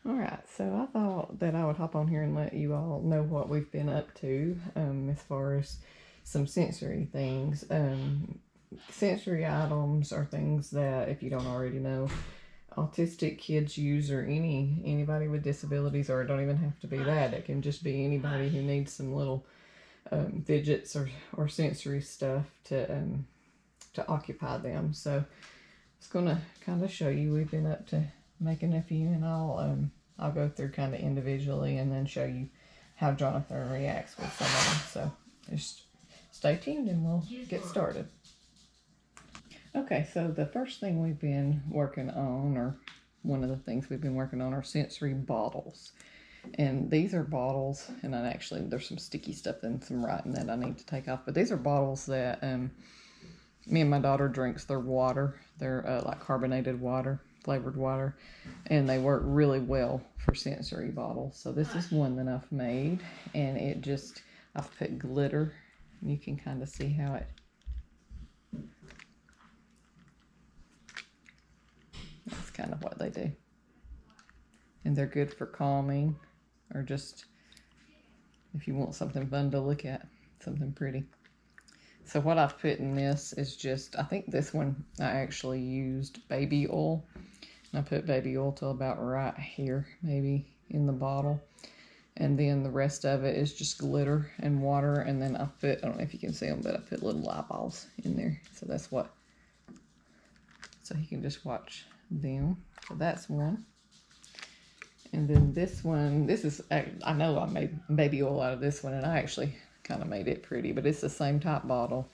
Alright, so I thought that I would hop on here and let you all know what we've been up to as far as some sensory things. Sensory items are things that, if you don't already know, autistic kids use, or anybody with disabilities, or it don't even have to be that. It can just be anybody who needs some little fidgets or sensory stuff to occupy them. So I was gonna kind of show you. We've been up to making a few, and I'll go through kind of individually and then show you how Jonathan reacts with some of them. So just stay tuned and we'll get started. Okay, so the first thing we've been working on, or one of the things we've been working on, are sensory bottles. And these are bottles, and there's some sticky stuff and some writing that I need to take off, but these are bottles that me and my daughter drinks their water. They're like carbonated water, flavored water, and they work really well for sensory bottles. So this is one that I've made, and I've put glitter. You can kind of see how that's kind of what they do. And they're good for calming, or just if you want something fun to look at, something pretty. So what I've put in this is I think this one I actually used baby oil. And I put baby oil till about right here, maybe in the bottle. And then the rest of it is just glitter and water. And then I don't know if you can see them, but I put little eyeballs in there. So so you can just watch them. So that's one. And then this one, I know I made baby oil out of this one, and I actually kind of made it pretty, but it's the same type bottle.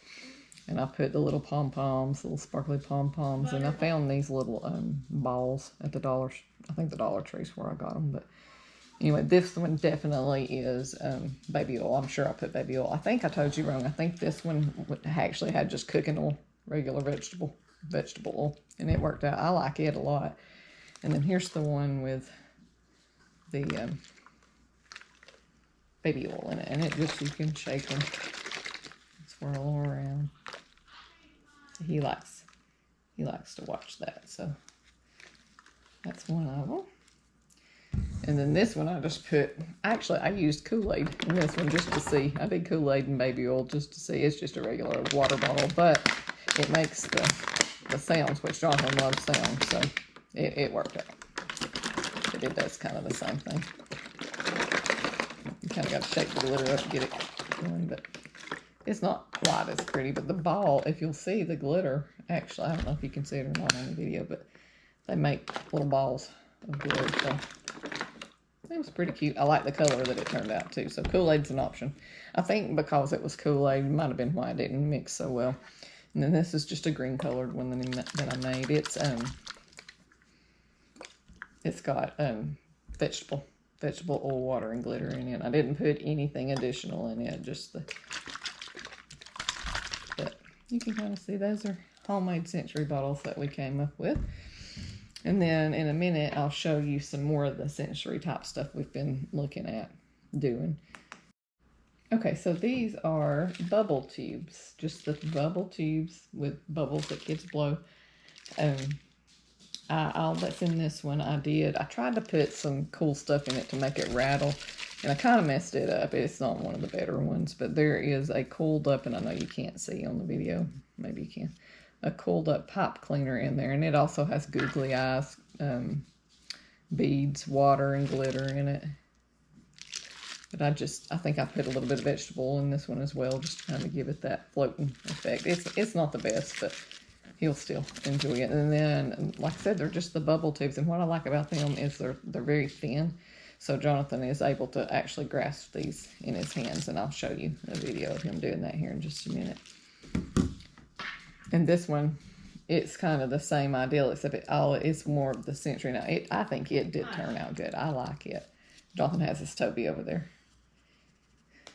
And I put the little pom-poms, little sparkly pom-poms, and I found these little balls at the I think the Dollar Tree's where I got them. But anyway, this one definitely is baby oil. I'm sure I put baby oil. I think I told you wrong. I think this one actually had just cooking oil, regular vegetable oil, and it worked out. I like it a lot. And then here's the one with the baby oil in it, and you can shake them, swirl them around. He likes to watch that, so that's one of them. And then this one I just I used Kool-Aid in this one just to see. I did Kool-Aid and baby oil just to see. It's just a regular water bottle, but it makes the sounds, which Jonathan loves sounds, so it worked out. It does kind of the same thing. You kind of got to shake the glitter up to get it going, but it's not quite as pretty. But the ball, if you'll see the glitter, actually, I don't know if you can see it or not on the video, but they make little balls of glitter, so it was pretty cute. I like the color that it turned out, too. So Kool-Aid's an option. I think because it was Kool-Aid, it might have been why it didn't mix so well. And then this is just a green colored one that I made. It's got vegetable oil, water, and glitter in it. I didn't put anything additional in it, but you can kind of see those are homemade sensory bottles that we came up with. And then in a minute, I'll show you some more of the sensory type stuff we've been looking at doing. Okay, so these are bubble tubes, just the bubble tubes with bubbles that kids blow. All that's in this one, I tried to put some cool stuff in it to make it rattle, and I kind of messed it up. It's not one of the better ones, but there is a cooled up, and I know you can't see on the video, maybe you can, a cooled up pipe cleaner in there, and it also has googly eyes, beads, water, and glitter in it. But I think I put a little bit of vegetable in this one as well, just to kind of give it that floating effect. It's not the best, but he'll still enjoy it. And then, like I said, they're just the bubble tubes. And what I like about them is they're very thin. So Jonathan is able to actually grasp these in his hands. And I'll show you a video of him doing that here in just a minute. And this one, it's kind of the same ideal, except it's more of the sensory. Now, I think it did turn out good. I like it. Jonathan has his Toby over there.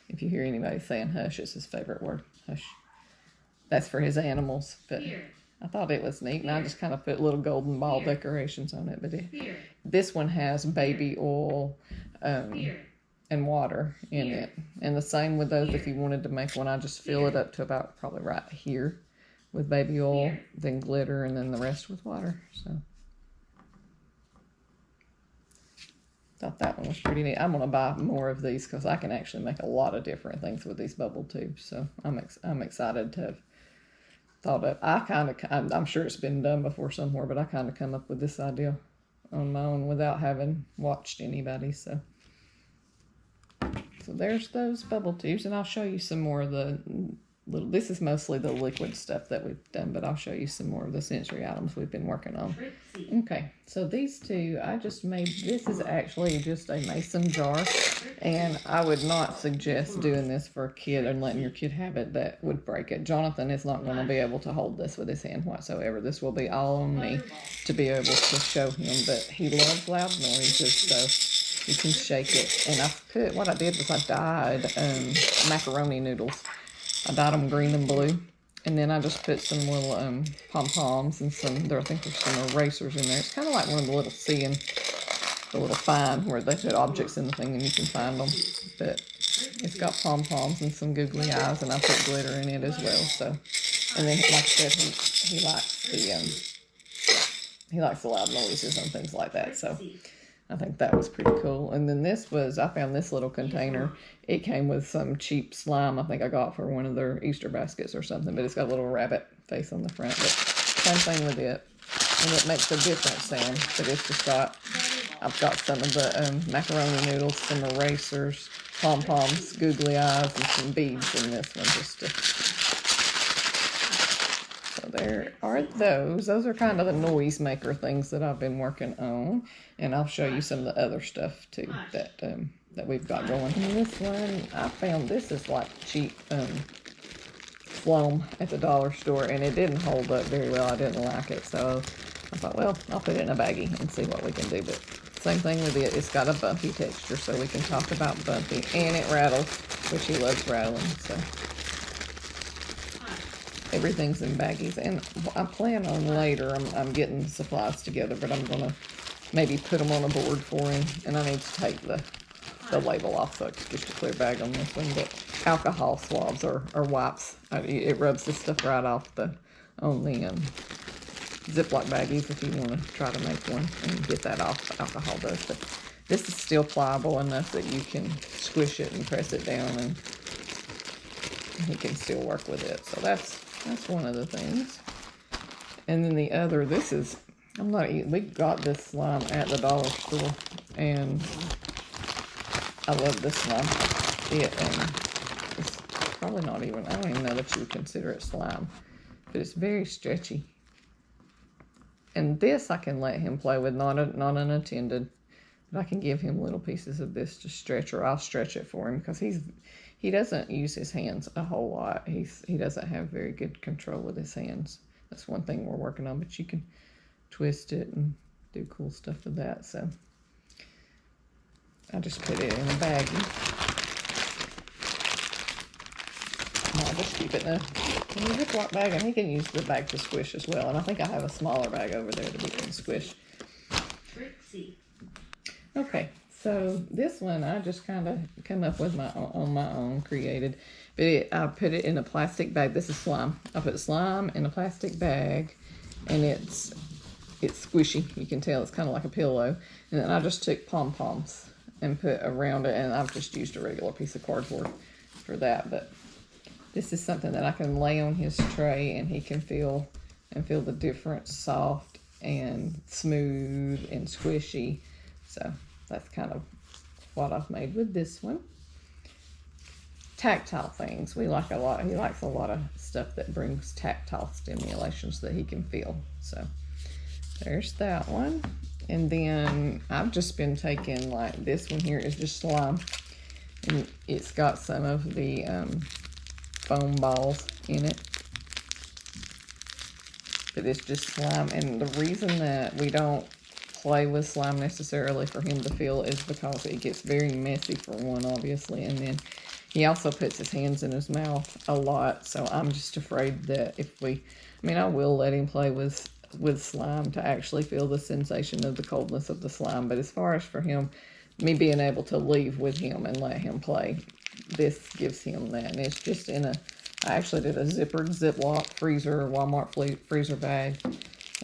If you hear anybody saying hush, it's his favorite word, hush. That's for his animals, but I thought it was neat, and I just kind of put little golden ball decorations on it. But this one has baby oil and water in it. And the same with those, if you wanted to make one, I just fill it up to about probably right here with baby oil, then glitter, and then the rest with water. So Thought that one was pretty neat. I'm gonna buy more of these because I can actually make a lot of different things with these bubble tubes. So I'm excited to have thought of. I'm sure it's been done before somewhere, but I kind of come up with this idea on my own without having watched anybody. So there's those bubble tubes, and I'll show you some more of the little. This is mostly the liquid stuff that we've done, but I'll show you some more of the sensory items we've been working on. Okay, so these two I just made. This is actually just a mason jar, and I would not suggest doing this for a kid and letting your kid have it. That would break it. Jonathan is not going to be able to hold this with his hand whatsoever. This will be all on me to be able to show him, but he loves loud noises, so you can shake it. And what I did was I dyed macaroni noodles. I dyed them green and blue, and then I just put some little pom-poms and I think there's some erasers in there. It's kind of like one of the little the little find where they put objects in the thing and you can find them. But it's got pom-poms and some googly eyes, and I put glitter in it as well. So, and then like I said, he likes the loud noises and things like that. So I think that was pretty cool. And then I found this little container. It came with some cheap slime I think I got for one of their Easter baskets or something, but it's got a little rabbit face on the front. But same thing with it. And it makes a different sound, but it's just I've got some of the macaroni noodles, some erasers, pom-poms, googly eyes, and some beads in this one So there are those. Those are kind of the noise maker things that I've been working on. And I'll show you some of the other stuff too that we've got going. And this one, I found this is like cheap foam at the dollar store, and it didn't hold up very well. I didn't like it, so I thought, well, I'll put it in a baggie and see what we can do. But same thing with it. It's got a bumpy texture, so we can talk about bumpy. And it rattles, which he loves rattling, so everything's in baggies. And I plan on later, I'm getting supplies together, but I'm going to maybe put them on a board for him. And I need to take the label off so it's just a clear bag on this one. But alcohol swabs or wipes, it rubs this stuff right off on the Ziploc baggies if you want to try to make one and get that off. Alcohol does. But this is still pliable enough that you can squish it and press it down, and he can still work with it. So that's one of the things. And then the other, we got this slime at the dollar store, and I love this slime. It's probably not even, I don't even know that you would consider it slime, but it's very stretchy. And this I can let him play with, not unattended. But I can give him little pieces of this to stretch, or I'll stretch it for him, because he doesn't use his hands a whole lot. He doesn't have very good control with his hands. That's one thing we're working on, but you can twist it and do cool stuff with that. So I just put it in a baggie. And I'll just keep it in a Ziploc bag, and he can use the bag to squish as well. And I think I have a smaller bag over there that we can squish. Okay, so this one I just kind of come up with on my own, created. But I put it in a plastic bag. This is slime. I put slime in a plastic bag, and it's squishy. You can tell it's kind of like a pillow. And then I just took pom-poms and put around it, and I've just used a regular piece of cardboard for that. But this is something that I can lay on his tray, and he can feel the difference, soft and smooth and squishy. So that's kind of what I've made with this one. Tactile things we like a lot. He likes a lot of stuff that brings tactile stimulation so that he can feel. So there's that one. And then I've just been taking, like, this one here is just slime, and it's got some of the foam balls in it, but it's just slime. And the reason that we don't play with slime necessarily for him to feel is because it gets very messy, for one, obviously, and then he also puts his hands in his mouth a lot. So I'm just afraid that I will let him play with slime to actually feel the sensation of the coldness of the slime. But as far as for him, me being able to leave with him and let him play, this gives him that. And it's just I actually did a zippered Ziploc freezer, Walmart freezer bag,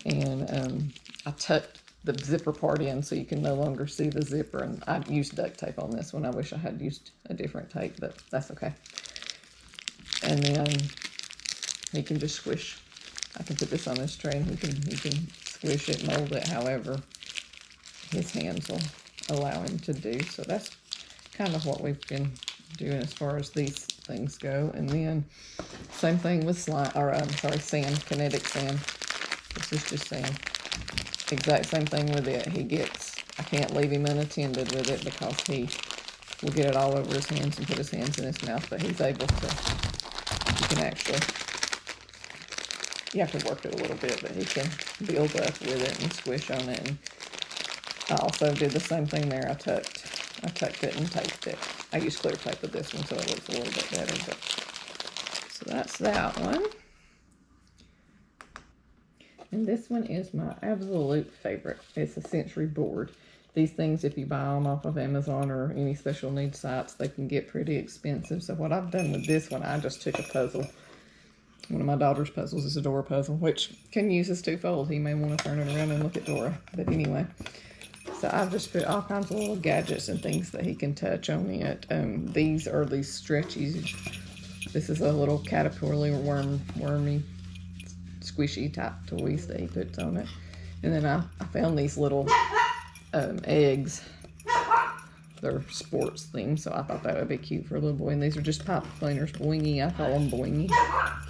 and I tucked the zipper part in so you can no longer see the zipper. And I used duct tape on this one. I wish I had used a different tape, but that's okay. And then he can just squish. I can put this on this tray and he can squish it, mold it however his hands will allow him to do. So that's kind of what we've been doing as far as these things go. And then same thing with slime, or I'm sorry, sand, kinetic sand. This is just sand. Exact same thing with it. I can't leave him unattended with it because he will get it all over his hands and put his hands in his mouth, but he's able to, you can actually, you have to work it a little bit, but he can build up with it and squish on it. And I also did the same thing there. I tucked it and taped it. I used clear tape with this one so it looks a little bit better. But, so that's that one. And this one is my absolute favorite. It's a sensory board. These things, if you buy them off of Amazon or any special needs sites, they can get pretty expensive. So what I've done with this one, I just took a puzzle. One of my daughter's puzzles is a Dora puzzle, which can use as twofold. He may want to turn it around and look at Dora. But anyway, so I've just put all kinds of little gadgets and things that he can touch on it. These are these stretchies. This is a little caterpillar wormy, squishy type toys that he puts on it. And then I found these little eggs. They're sports things, so I thought that would be cute for a little boy. And these are just pipe cleaners, boingy. I call them boingy,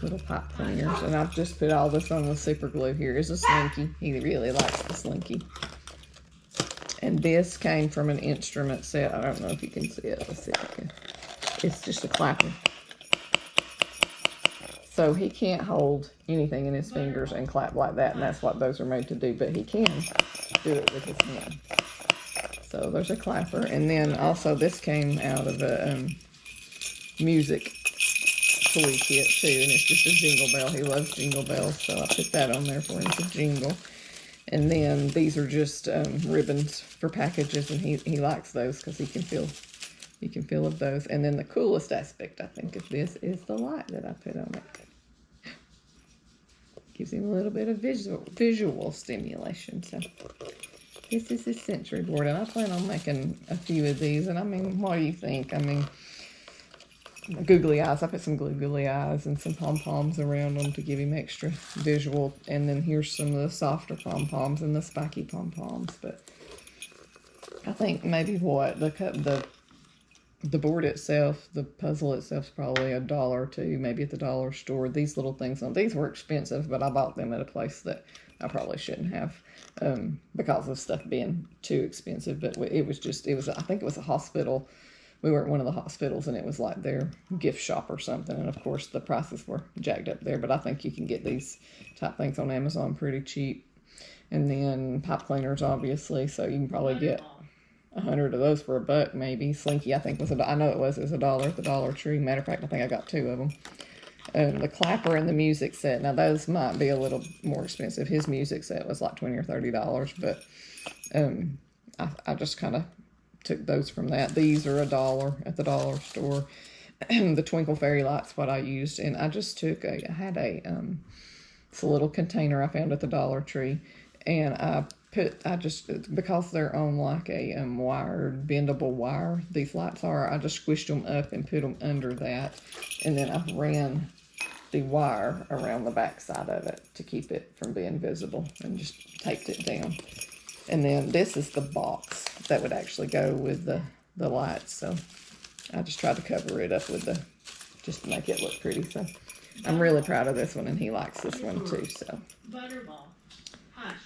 little pipe cleaners. And I've just put all this on with super glue. Here is a slinky. He really likes the slinky. And this came from an instrument set. I don't know if you can see it. Let's see if I can. It's just a clapper. So he can't hold anything in his fingers and clap like that, and that's what those are made to do, but he can do it with his hand. So there's a clapper, and then also this came out of a music toy kit too, and it's just a jingle bell. He loves jingle bells, so I put that on there for him to jingle. And then these are just ribbons for packages, and he likes those because he can feel of those. And then the coolest aspect, I think, of this is the light that I put on it. Gives him a little bit of visual stimulation. So this is his sensory board, and I plan on making a few of these. And I mean, what do you think? I mean, googly eyes. I put some googly eyes and some pom-poms around them to give him extra visual. And then here's some of the softer pom-poms and the spiky pom-poms. But I think maybe what the board itself, the puzzle itself, is probably $1 or $2, maybe at the dollar store. These little things, these were expensive, but I bought them at a place that I probably shouldn't have because of stuff being too expensive. But I think it was a hospital. We were at one of the hospitals, and it was like their gift shop or something. And of course, the prices were jacked up there. But I think you can get these type things on Amazon pretty cheap. And then pipe cleaners, obviously, so you can probably get 100 of those for $1, maybe. Slinky, I think, I know it was $1 at the Dollar Tree. Matter of fact, I think I got 2 of them. The clapper and the music set, now those might be a little more expensive. His music set was like $20 or $30, but I just kind of took those from that. These are $1 at the dollar store. The Twinkle Fairy Light's what I used, and I just took it's a little container I found at the Dollar Tree, and because they're on like a wired, bendable wire, these lights are, I just squished them up and put them under that, and then I ran the wire around the back side of it to keep it from being visible, and just taped it down. And then this is the box that would actually go with the lights, so I just tried to cover it up with just to make it look pretty. So I'm really proud of this one, and he likes this one too. So. Butterball.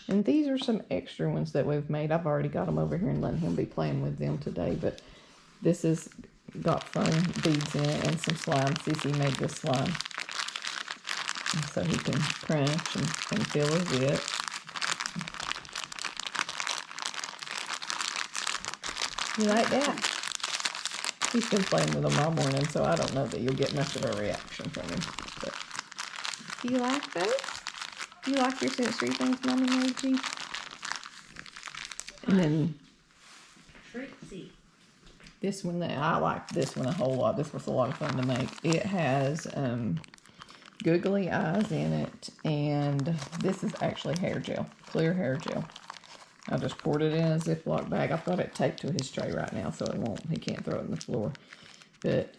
And these are some extra ones that we've made. I've already got them over here and letting him be playing with them today. But this has got foam beads in it and some slime. Cece made this slime. And so he can crunch and feel his it. You like that? He's been playing with them all morning, so I don't know that you'll get much of a reaction from him. But do you like those? Do you like your sensory things, Mommy made you? And then this one, I like this one a whole lot. This was a lot of fun to make. It has googly eyes in it, and this is actually hair gel, clear hair gel. I just poured it in a Ziploc bag. I've got it taped to his tray right now, so he can't throw it on the floor. But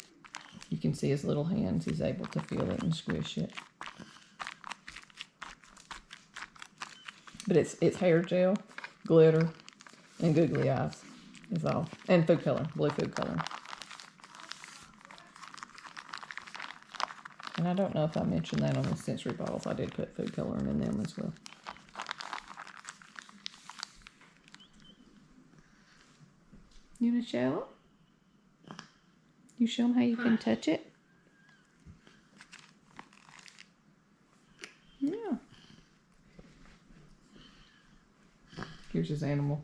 you can see his little hands. He's able to feel it and squish it. But it's hair gel, glitter, and googly eyes is all. And food color, blue food color. And I don't know if I mentioned that on the sensory bottles. I did put food coloring in them as well. You want to show them? You show them how you can touch it? Yeah. Here's his animal.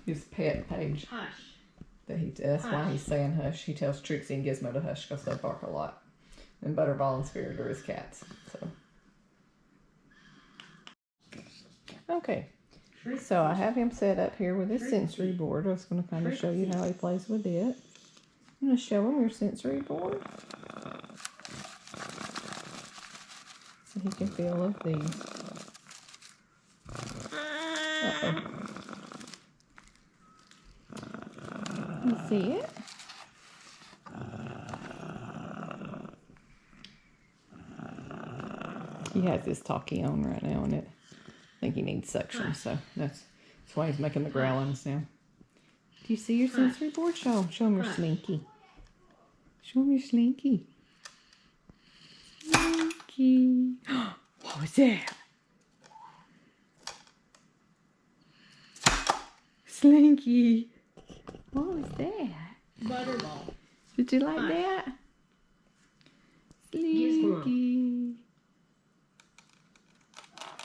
His pet page. Hush. That's why he's saying hush. He tells Trixie and Gizmo to hush because they bark a lot. And Butterball and Spirit are his cats. So. Okay. So I have him set up here with his sensory board. I was going to kind of show you how he plays with it. I'm going to show him your sensory board. So he can feel of these. Uh-oh. You see it? He has his talkie on right now, and I think he needs suction, so that's why he's making the growling sound. Do you see your sensory board? Show him your slinky. Show him your slinky. Slinky. What was that? Slinky. What was that? Butterball. Did you like that? Slinky.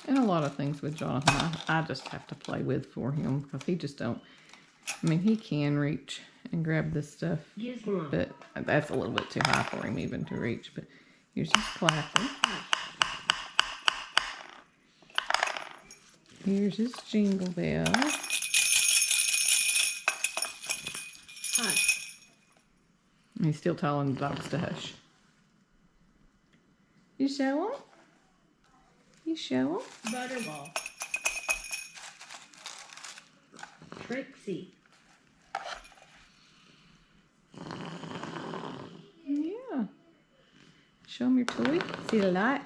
And a lot of things with Jonathan, I just have to play with for him because he just don't. I mean, he can reach and grab this stuff, but that's a little bit too high for him even to reach. But here's his clapper. Here's his jingle bell. Hush. And he's still telling the dogs to hush. You show him? You show him? Butterball. Trixie. Yeah. Show him your toy. See the light?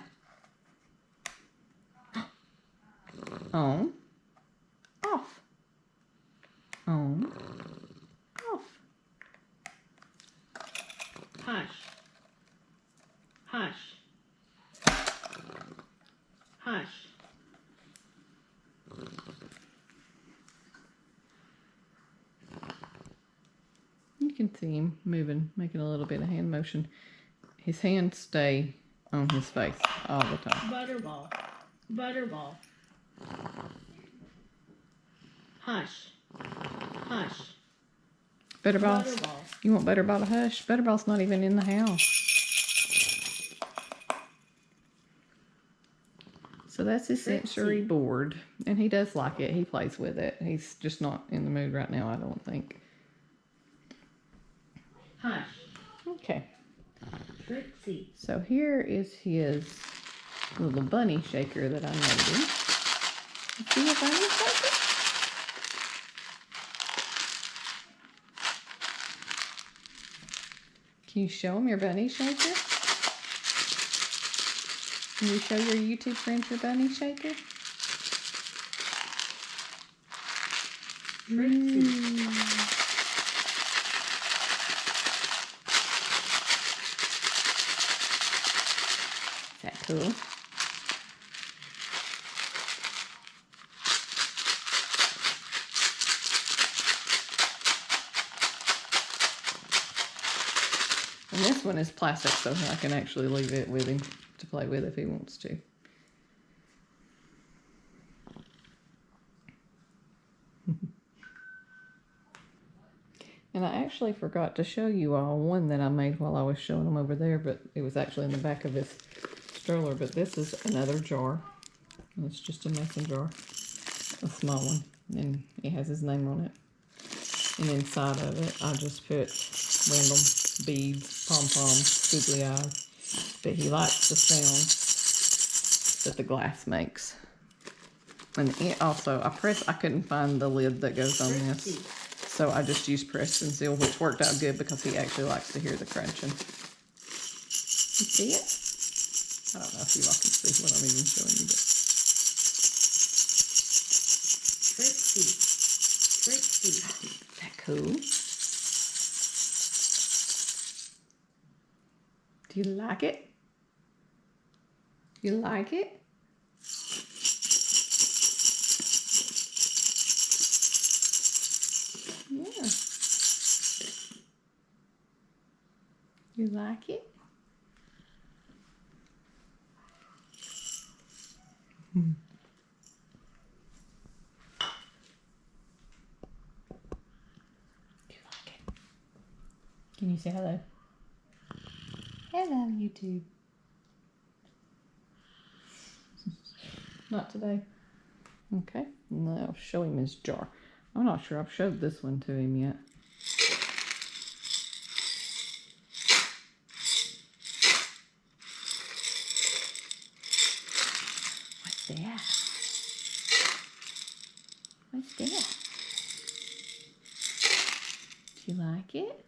On. Off. On. Off. Hush. Hush. Hush. You can see him moving, making a little bit of hand motion. His hands stay on his face all the time. Butterball. Butterball. Hush. Hush. Butterball. Butterball. You want Butterball to hush? Butterball's not even in the house. So that's his sensory board. And he does like it. He plays with it. He's just not in the mood right now, I don't think. Hush. Okay. Trixie. So here is his little bunny shaker that I made him. You see a bunny shaker? Can you show him your bunny shaker? Can you show your YouTube friends your bunny shaker? Trixie. Is that cool? And this one is plastic, so I can actually leave it with him to play with if he wants to. And I actually forgot to show you all one that I made while I was showing them over there, but it was actually in the back of this stroller. But this is another jar. And it's just a mason jar, a small one, and it has his name on it. And inside of it, I just put random beads, pom-poms, googly eyes. But he likes the sound that the glass makes. And it also, I couldn't find the lid that goes on this. Trixie. So I just used press and seal, which worked out good because he actually likes to hear the crunching. You see it? I don't know if you all can see what I'm even showing you, but Trixie. Trixie. is that cool? Do you like it? You like it? Yeah. You like it? Hmm. Do you like it? Can you say hello? Hello, YouTube. Not today. Okay, now I'll show him his jar. I'm not sure I've showed this one to him yet. What's that? What's that? Do you like it?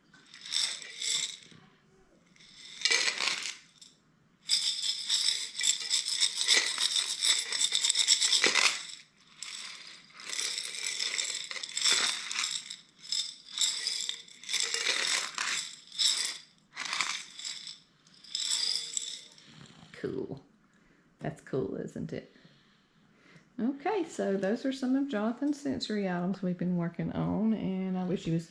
Cool. That's cool, isn't it? Okay, so those are some of Jonathan's sensory items we've been working on, and I wish he was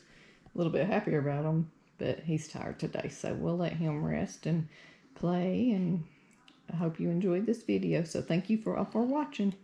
a little bit happier about them, but he's tired today, so we'll let him rest and play, and I hope you enjoyed this video, so thank you for watching.